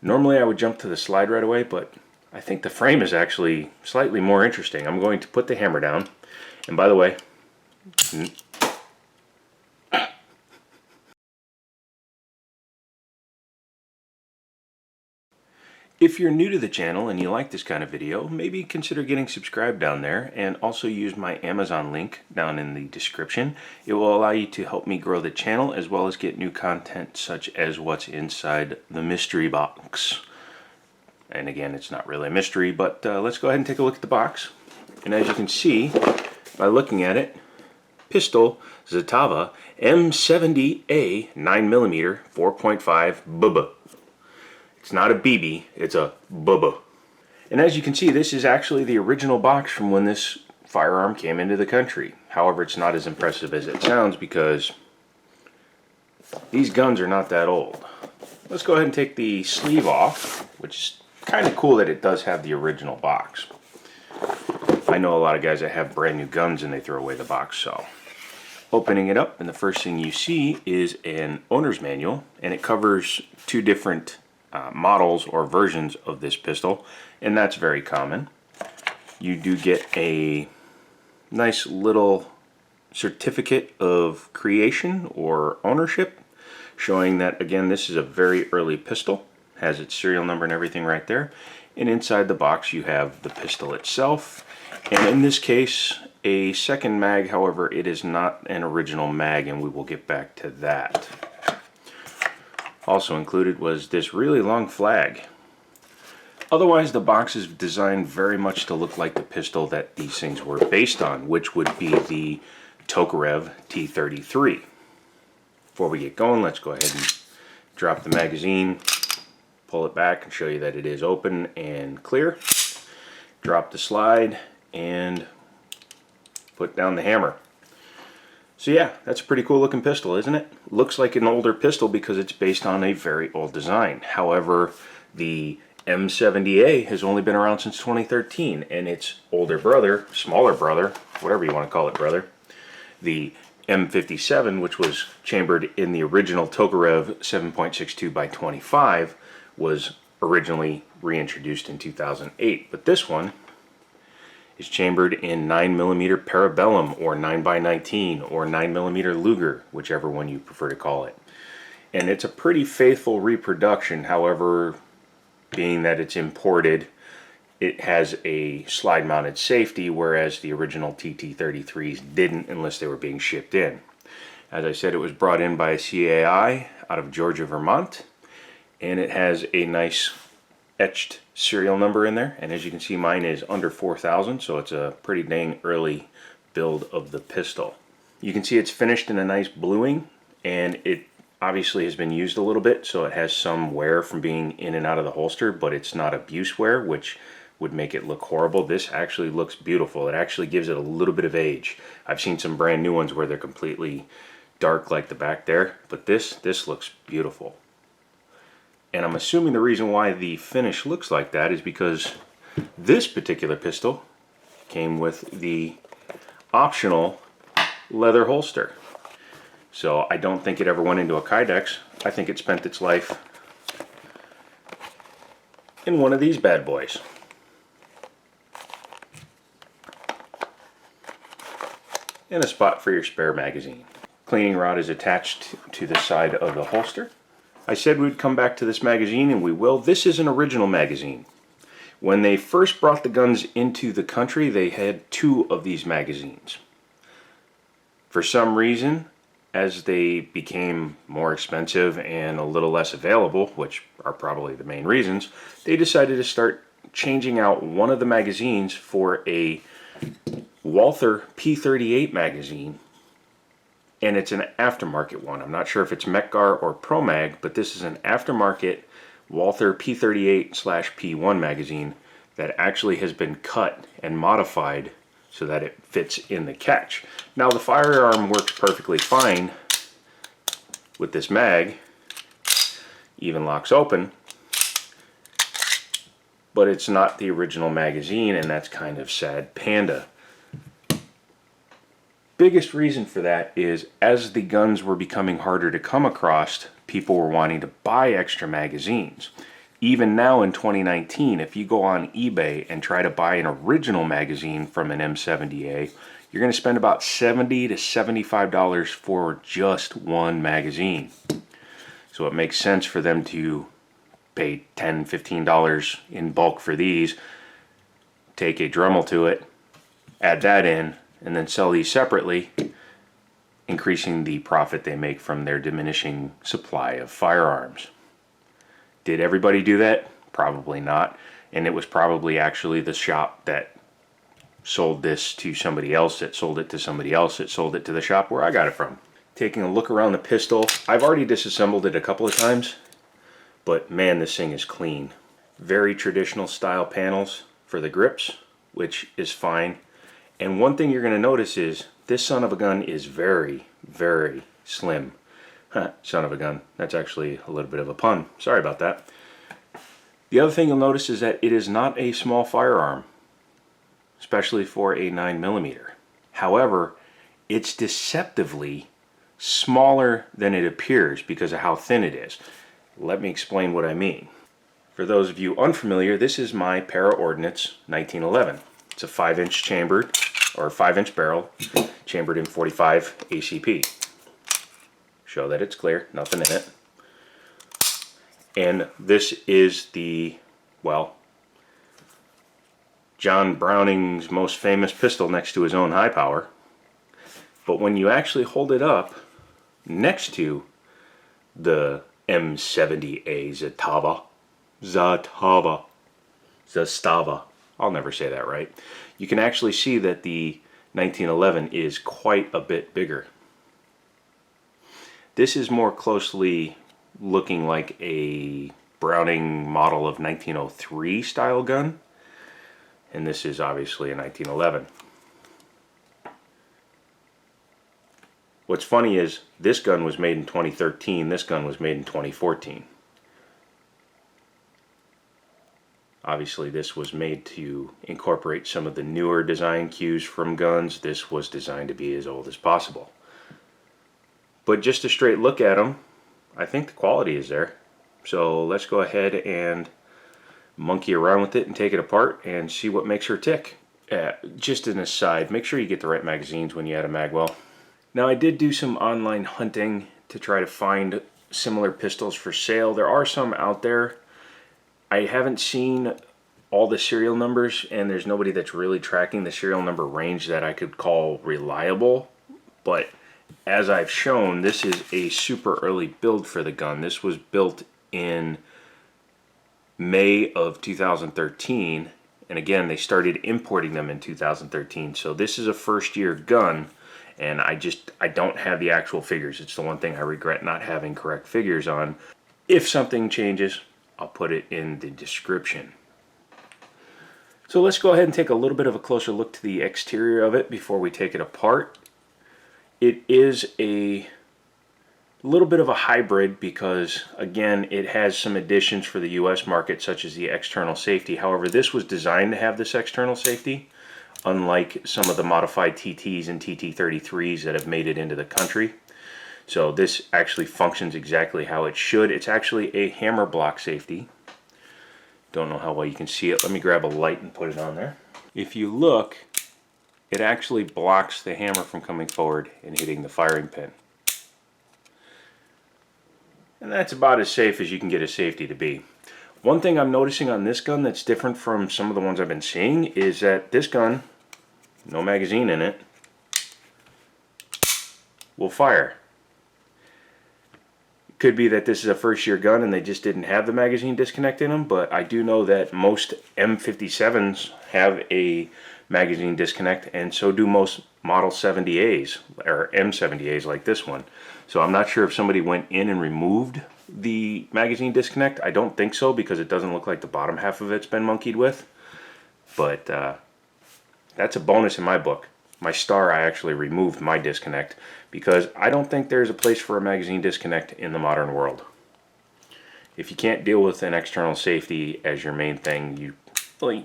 Normally I would jump to the slide right away, but I think the frame is actually slightly more interesting. I'm going to put the hammer down, and by the way, if you're new to the channel and you like this kind of video, maybe consider getting subscribed down there, and also use my Amazon link down in the description. It will allow you to help me grow the channel as well as get new content such as what's inside the mystery box. And again, it's not really a mystery, but let's go ahead and take a look at the box. And as you can see by looking at it, pistol Zastava M70A 9mm 4.5 BB. It's not a BB, it's a BB. And as you can see, this is actually the original box from when this firearm came into the country. However, it's not as impressive as it sounds because these guns are not that old. Let's go ahead and take the sleeve off, which is kind of cool that it does have the original box. I know a lot of guys that have brand new guns and they throw away the box, so. Opening it up, and the first thing you see is an owner's manual, and it covers two different models or versions of this pistol, and that's very common. You do get a nice little certificate of creation or ownership showing that, again, this is a very early pistol. Has its serial number and everything right there. And inside the box you have the pistol itself, and in this case a second mag. However, it is not an original mag, and we will get back to that. Also included was this really long flag. Otherwise, the box is designed very much to look like the pistol that these things were based on, which would be the Tokarev T33. Before we get going, let's go ahead and drop the magazine, pull it back and show you that it is open and clear. Drop the slide and put down the hammer. So yeah, that's a pretty cool looking pistol, isn't it? Looks like an older pistol because it's based on a very old design. However, the M70A has only been around since 2013, and its older brother, smaller brother, whatever you want to call it, brother, the M57, which was chambered in the original Tokarev 7.62 by 25, was originally reintroduced in 2008. But this one is chambered in 9mm Parabellum, or 9x19, or 9mm Luger, whichever one you prefer to call it. And it's a pretty faithful reproduction. However, being that it's imported, it has a slide mounted safety, whereas the original TT33s didn't unless they were being shipped in. As I said, it was brought in by a CAI out of Georgia, Vermont, and it has a nice etched serial number in there, and as you can see, mine is under 4,000, so it's a pretty dang early build of the pistol. You can see it's finished in a nice bluing, and it obviously has been used a little bit, so it has some wear from being in and out of the holster, but it's not abuse wear, which would make it look horrible. This actually looks beautiful. It actually gives it a little bit of age. I've seen some brand new ones where they're completely dark like the back there, but this looks beautiful. And I'm assuming the reason why the finish looks like that is because this particular pistol came with the optional leather holster. So I don't think it ever went into a Kydex. I think it spent its life in one of these bad boys. And a spot for your spare magazine. Cleaning rod is attached to the side of the holster. I said we'd come back to this magazine, and we will. This is an original magazine. When they first brought the guns into the country, they had 2 of these magazines. For some reason, as they became more expensive and a little less available, which are probably the main reasons, they decided to start changing out one of the magazines for a Walther P38 magazine. And it's an aftermarket one. I'm not sure if it's Mekgar or ProMag, but this is an aftermarket Walther P38/P1 magazine that actually has been cut and modified so that it fits in the catch. Now the firearm works perfectly fine with this mag, even locks open, but it's not the original magazine, and that's kind of sad panda. Biggest reason for that is as the guns were becoming harder to come across, people were wanting to buy extra magazines. Even now in 2019, if you go on eBay and try to buy an original magazine from an M70A, you're going to spend about $70 to $75 for just one magazine. So it makes sense for them to pay $10, $15 in bulk for these, take a Dremel to it, add that in, and then sell these separately, increasing the profit they make from their diminishing supply of firearms. Did everybody do that? Probably not. And it was probably actually the shop that sold this to somebody else, that sold it to somebody else, that sold it to the shop where I got it from. Taking a look around the pistol, I've already disassembled it a couple of times, but man, this thing is clean. Very traditional style panels for the grips, which is fine. And one thing you're going to notice is this son of a gun is very, very slim. Son of a gun. That's actually a little bit of a pun. Sorry about that. The other thing you'll notice is that it is not a small firearm, especially for a 9mm. However, it's deceptively smaller than it appears because of how thin it is. Let me explain what I mean. For those of you unfamiliar, this is my Para-Ordnance 1911. It's a 5-inch chambered, or 5-inch barrel, chambered in 45 ACP. Show that it's clear, nothing in it. And this is the, well, John Browning's most famous pistol next to his own high power. But when you actually hold it up next to the M70A Zastava, I'll never say that right, you can actually see that the 1911 is quite a bit bigger. This is more closely looking like a Browning model of 1903 style gun, and this is obviously a 1911. What's funny is this gun was made in 2013, this gun was made in 2014. Obviously this was made to incorporate some of the newer design cues from guns. This was designed to be as old as possible. But just a straight look at them, I think the quality is there. So let's go ahead and monkey around with it and take it apart and see what makes her tick. Just an aside, make sure you get the right magazines when you add a magwell. Now I did do some online hunting to try to find similar pistols for sale. There are some out there. I haven't seen all the serial numbers, and there's nobody that's really tracking the serial number range that I could call reliable. But as I've shown, this is a super early build for the gun. This was built in May of 2013, and again they started importing them in 2013. So this is a first-year gun, and I don't have the actual figures. It's the one thing I regret not having correct figures on. If something changes, I'll put it in the description. So let's go ahead and take a little bit of a closer look to the exterior of it before we take it apart. It is a little bit of a hybrid because, again, it has some additions for the US market, such as the external safety. However, this was designed to have this external safety, unlike some of the modified TTs and TT33s that have made it into the country. So this actually functions exactly how it should. It's actually a hammer block safety. Don't know how well you can see it. Let me grab a light and put it on there. If you look, it actually blocks the hammer from coming forward and hitting the firing pin. And that's about as safe as you can get a safety to be. One thing I'm noticing on this gun that's different from some of the ones I've been seeing is that this gun, no magazine in it, will fire. It could be that this is a first-year gun and they just didn't have the magazine disconnect in them, but I do know that most M57s have a magazine disconnect, and so do most Model 70As, or M70As like this one. So I'm not sure if somebody went in and removed the magazine disconnect. I don't think so, because it doesn't look like the bottom half of it's been monkeyed with. But that's a bonus in my book. My star, I actually removed my disconnect because I don't think there's a place for a magazine disconnect in the modern world. If you can't deal with an external safety as your main thing, you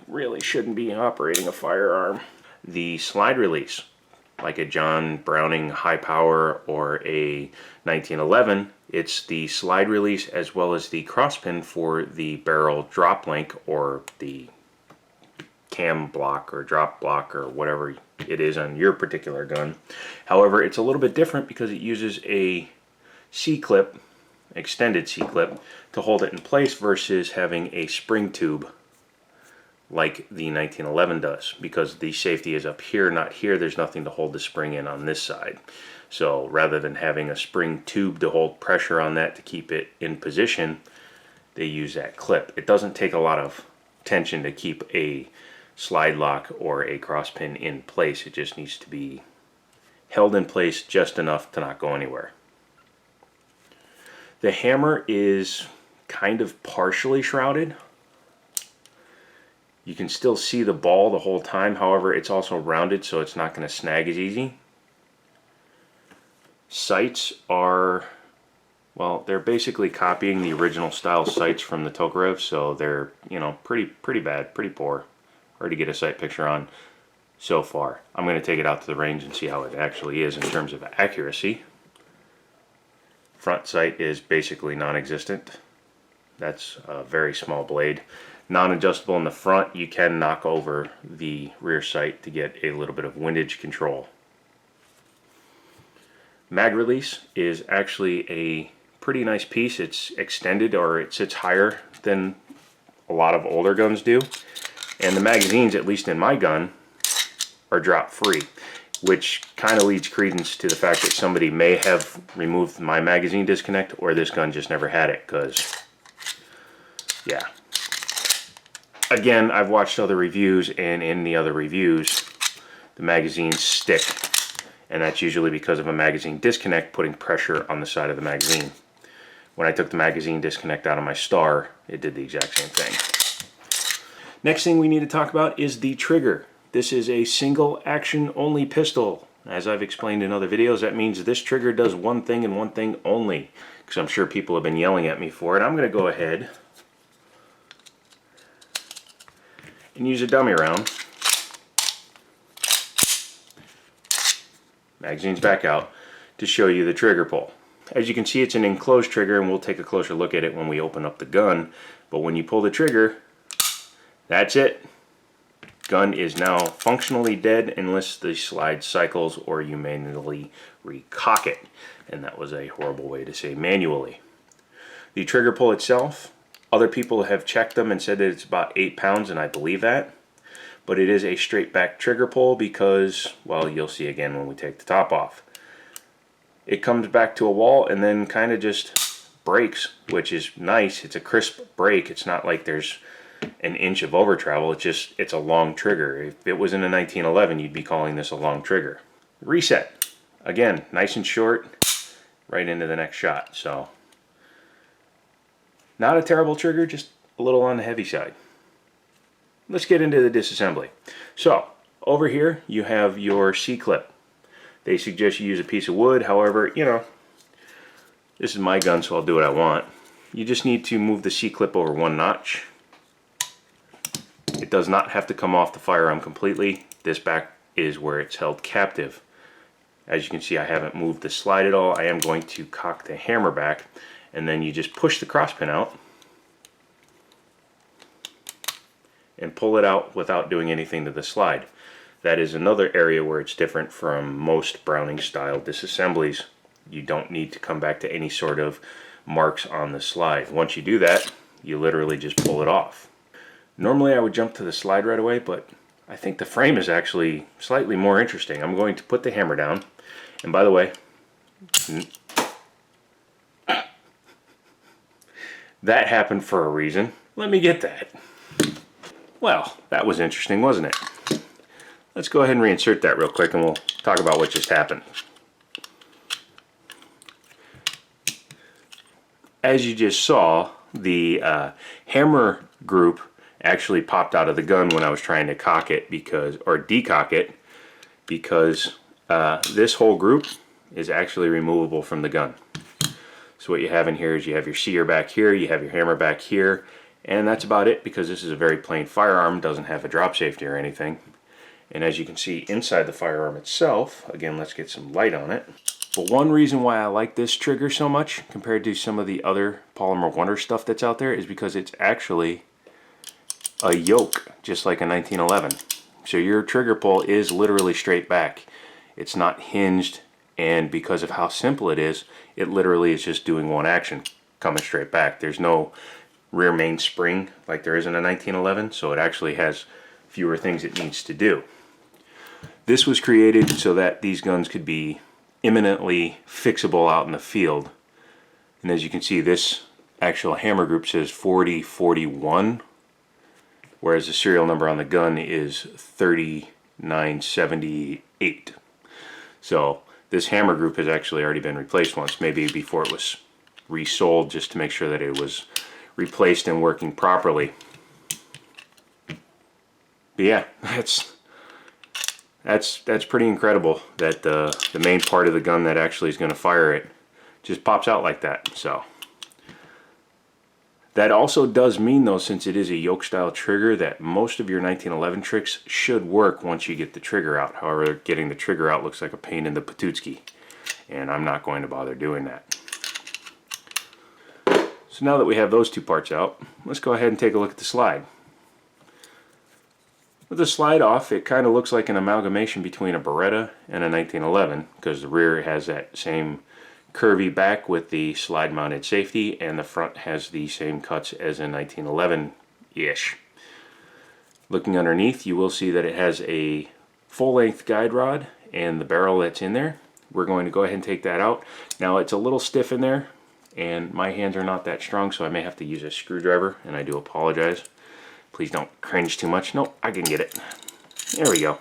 really shouldn't be operating a firearm. The slide release. like a John Browning high power or a 1911, it's the slide release as well as the cross pin for the barrel drop link or the cam block or drop block or whatever it is on your particular gun. However, it's a little bit different because it uses a C-clip, extended C-clip, to hold it in place versus having a spring tube like the 1911 does, because the safety is up here, not here. There's nothing to hold the spring in on this side. So rather than having a spring tube to hold pressure on that to keep it in position, they use that clip. It doesn't take a lot of tension to keep a slide lock or a cross pin in place. It just needs to be held in place just enough to not go anywhere. The hammer is kind of partially shrouded. You can still see the ball the whole time, however it's also rounded so it's not going to snag as easy. Sights are, well, they're basically copying the original style sights from the Tokarev, so they're, you know, pretty bad, pretty poor. Hard to get a sight picture on so far. I'm going to take it out to the range and see how it actually is in terms of accuracy. Front sight is basically non-existent. That's a very small blade. Non-adjustable in the front. You can knock over the rear sight to get a little bit of windage control. Mag release is actually a pretty nice piece. It's extended, or it sits higher than a lot of older guns do. And the magazines, at least in my gun, are drop free, which kind of leads credence to the fact that somebody may have removed my magazine disconnect, or this gun just never had it, because, yeah. Again, I've watched other reviews, and in the other reviews, the magazines stick, and that's usually because of a magazine disconnect putting pressure on the side of the magazine. When I took the magazine disconnect out of my Star, it did the exact same thing. Next thing we need to talk about is the trigger. This is a single action only pistol. As I've explained in other videos, that means this trigger does one thing and one thing only, because I'm sure people have been yelling at me for it. I'm going to go ahead and use a dummy round. Magazine's back out to show you the trigger pull. As you can see, it's an enclosed trigger, and we'll take a closer look at it when we open up the gun. But when you pull the trigger, that's it. Gun is now functionally dead unless the slide cycles or you manually recock it. And that was a horrible way to say manually. The trigger pull itself, other people have checked them and said that it's about 8 pounds, and I believe that. But it is a straight back trigger pull because, well, you'll see again when we take the top off. It comes back to a wall and then kind of just breaks, which is nice. It's a crisp break. It's not like there's an inch of over travel. It's a long trigger. If it was in a 1911, you'd be calling this a long trigger. Reset, again, nice and short, right into the next shot. So not a terrible trigger, just a little on the heavy side. Let's get into the disassembly. So over here you have your C-clip. They suggest you use a piece of wood. However, you know, this is my gun, so I'll do what I want. You just need to move the C-clip over 1 notch. It does not have to come off the firearm completely. This back is where it's held captive. As you can see, I haven't moved the slide at all. I am going to cock the hammer back, and then you just push the cross pin out and pull it out without doing anything to the slide. That is another area where it's different from most Browning style disassemblies. You don't need to come back to any sort of marks on the slide. Once you do that, you literally just pull it off. Normally I would jump to the slide right away, but I think the frame is actually slightly more interesting. I'm going to put the hammer down, and by the way, that happened for a reason. Let me get that. Well, that was interesting, wasn't it? Let's go ahead and reinsert that real quick and we'll talk about what just happened. As you just saw, the hammer group actually popped out of the gun when I was trying to cock it or decock it, because this whole group is actually removable from the gun. So what you have in here is you have your sear back here, you have your hammer back here, and that's about it, because this is a very plain firearm, doesn't have a drop safety or anything. And as you can see inside the firearm itself, again, let's get some light on it. But one reason why I like this trigger so much compared to some of the other Polymer Wonder stuff that's out there is because it's actually a yoke, just like a 1911. So your trigger pull is literally straight back. It's not hinged, and because of how simple it is, it literally is just doing one action, coming straight back. There's no rear main spring like there is in a 1911, so it actually has fewer things it needs to do. This was created so that these guns could be imminently fixable out in the field. And as you can see, this actual hammer group says 4041, whereas the serial number on the gun is 3978. So this hammer group has actually already been replaced once, maybe before it was resold, just to make sure that it was replaced and working properly. But yeah, that's pretty incredible that the main part of the gun that actually is going to fire it just pops out like that. So that also does mean, though, since it is a yoke style trigger, that most of your 1911 tricks should work once you get the trigger out. However, getting the trigger out looks like a pain in the patootsky, and I'm not going to bother doing that. So now that we have those two parts out, let's go ahead and take a look at the slide. With the slide off, it kind of looks like an amalgamation between a Beretta and a 1911, because the rear has that same curvy back with the slide mounted safety, and the front has the same cuts as a 1911-ish. Looking underneath, you will see that it has a full-length guide rod and the barrel that's in there. We're going to go ahead and take that out. Now, it's a little stiff in there, and my hands are not that strong, so I may have to use a screwdriver, and I do apologize. Please don't cringe too much. Nope, I can get it. There we go.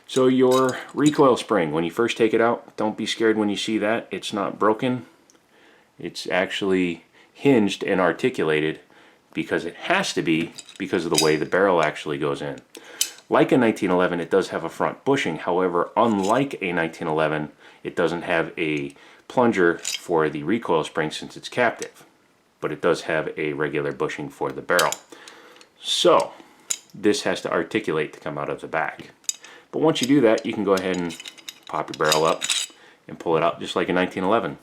So your recoil spring, when you first take it out, don't be scared when you see that. It's not broken. It's actually hinged and articulated because it has to be, because of the way the barrel actually goes in. Like a 1911, it does have a front bushing. However, unlike a 1911, it doesn't have a plunger for the recoil spring since it's captive. But it does have a regular bushing for the barrel. So this has to articulate to come out of the back. But once you do that, you can go ahead and pop your barrel up and pull it out just like a 1911.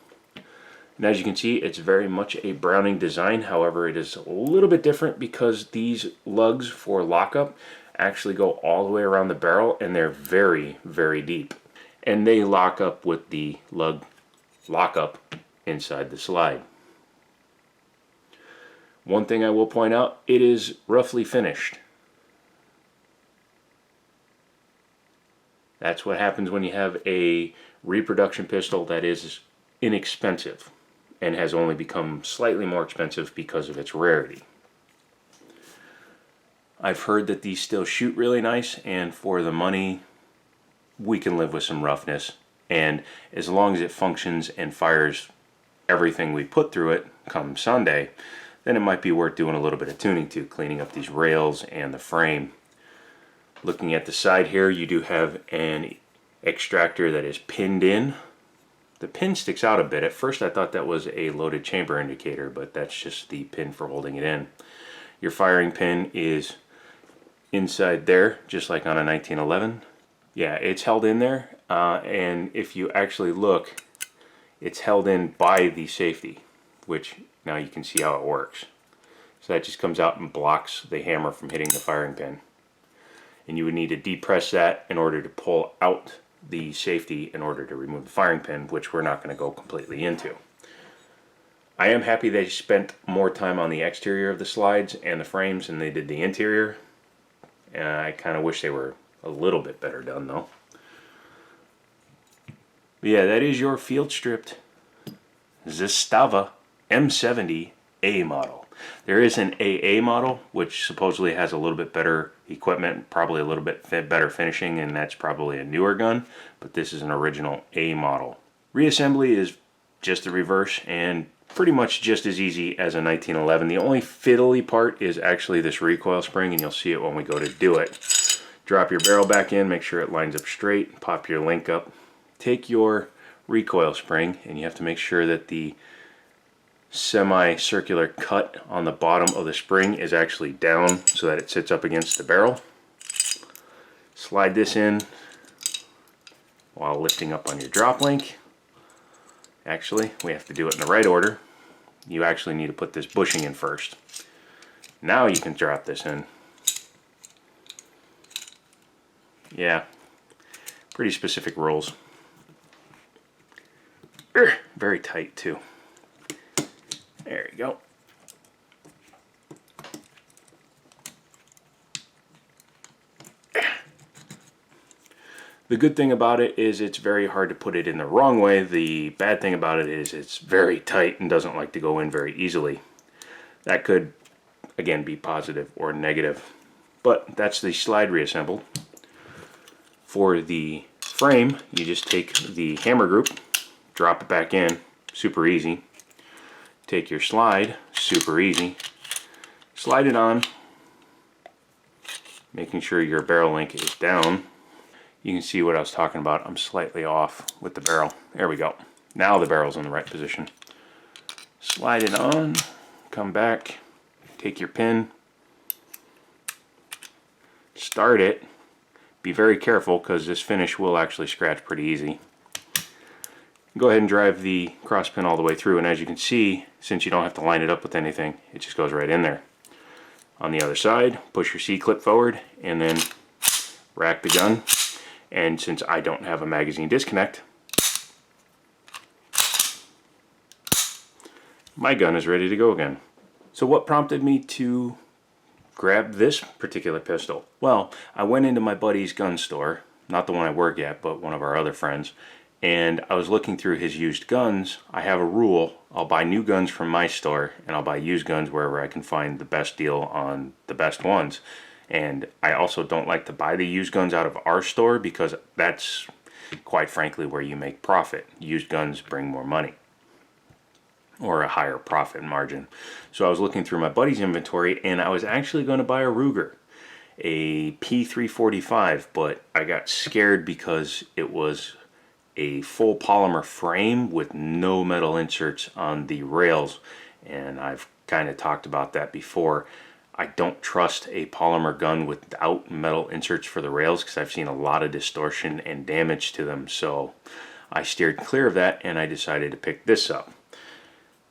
And as you can see, it's very much a Browning design. However, it is a little bit different because these lugs for lockup actually go all the way around the barrel, and they're very, very deep. And they lock up with the lug lockup inside the slide. One thing I will point out, it is roughly finished. That's what happens when you have a reproduction pistol that is inexpensive and has only become slightly more expensive because of its rarity. I've heard that these still shoot really nice, and for the money, we can live with some roughness. And as long as it functions and fires everything we put through it come Sunday, then it might be worth doing a little bit of tuning to, cleaning up these rails and the frame. Looking at the side here, you do have an extractor that is pinned in. The pin sticks out a bit. At first I thought that was a loaded chamber indicator, but that's just the pin for holding it in. Your firing pin is inside there, just like on a 1911. Yeah, it's held in there, and if you actually look, it's held in by the safety, which now you can see how it works. So that just comes out and blocks the hammer from hitting the firing pin. And you would need to depress that in order to pull out the safety in order to remove the firing pin, which we're not going to go completely into. I am happy they spent more time on the exterior of the slides and the frames than they did the interior. I kind of wish they were a little bit better done, though. But yeah, that is your field stripped Zastava M70A model. There is an AA model, which supposedly has a little bit better equipment, probably a little bit better finishing, and that's probably a newer gun, but this is an original A model. Reassembly is just the reverse and pretty much just as easy as a 1911. The only fiddly part is actually this recoil spring, and you'll see it when we go to do it. Drop your barrel back in, make sure it lines up straight, pop your link up, take your recoil spring, and you have to make sure that the semicircular cut on the bottom of the spring is actually down so that it sits up against the barrel. Slide this in while lifting up on your drop link. Actually, we have to do it in the right order. You actually need to put this bushing in first. Now you can drop this in. Yeah, pretty specific rules. Very tight too. There you go. The good thing about it is it's very hard to put it in the wrong way. The bad thing about it is it's very tight and doesn't like to go in very easily. That could, again, be positive or negative. But that's the slide reassembled. For the frame, you just take the hammer group, drop it back in, super easy. Take your slide, super easy. Slide it on, making sure your barrel link is down. You can see what I was talking about. I'm slightly off with the barrel. There we go. Now the barrel's in the right position. Slide it on, come back, take your pin, start it. Be very careful because this finish will actually scratch pretty easy. Go ahead and drive the cross pin all the way through, and as you can see, since you don't have to line it up with anything, it just goes right in there. On the other side, push your C-clip forward and then rack the gun. And since I don't have a magazine disconnect, my gun is ready to go again. So what prompted me to grab this particular pistol? Well, I went into my buddy's gun store, not the one I work at, but one of our other friends, and I was looking through his used guns. I have a rule: I'll buy new guns from my store and I'll buy used guns wherever I can find the best deal on the best ones. And I also don't like to buy the used guns out of our store because that's, quite frankly, where you make profit. Used guns bring more money, or a higher profit margin. So I was looking through my buddy's inventory and I was actually going to buy a Ruger, a P345, but I got scared because it was a full polymer frame with no metal inserts on the rails, and I've kind of talked about that before. I don't trust a polymer gun without metal inserts for the rails because I've seen a lot of distortion and damage to them. So I steered clear of that and I decided to pick this up.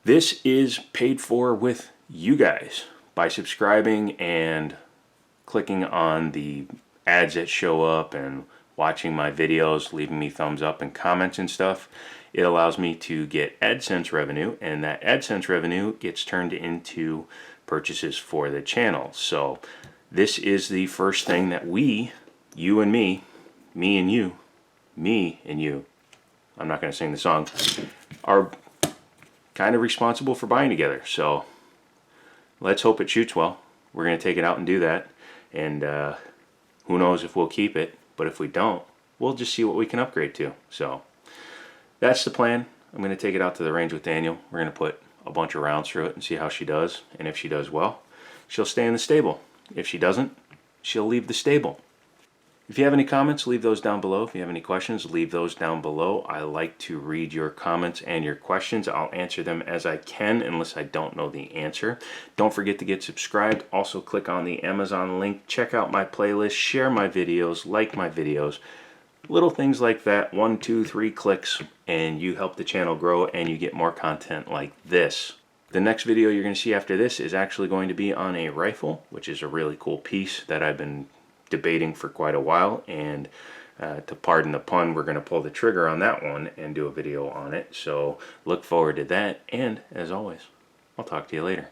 This is paid for with you guys by subscribing and clicking on the ads that show up and watching my videos, leaving me thumbs up and comments and stuff. It allows me to get AdSense revenue, and that AdSense revenue gets turned into purchases for the channel. So this is the first thing that we, you and me and you, me and you, I'm not going to sing the song, are kind of responsible for buying together. So let's hope it shoots well. We're going to take it out and do that, and who knows if we'll keep it, but if we don't, we'll just see what we can upgrade to. So that's the plan. I'm going to take it out to the range with Daniel. We're going to put a bunch of rounds through it and see how she does. And if she does well, she'll stay in the stable. If she doesn't, she'll leave the stable. If you have any comments, leave those down below. If you have any questions, leave those down below. I like to read your comments and your questions. I'll answer them as I can unless I don't know the answer. Don't forget to get subscribed. Also click on the Amazon link. Check out my playlist. Share my videos. Like my videos. Little things like that, 1, 2, 3 clicks, and you help the channel grow and you get more content like this. The next video you're going to see after this is actually going to be on a rifle, which is a really cool piece that I've been debating for quite a while, and to pardon the pun, we're going to pull the trigger on that one and do a video on it. So look forward to that, and as always, I'll talk to you later.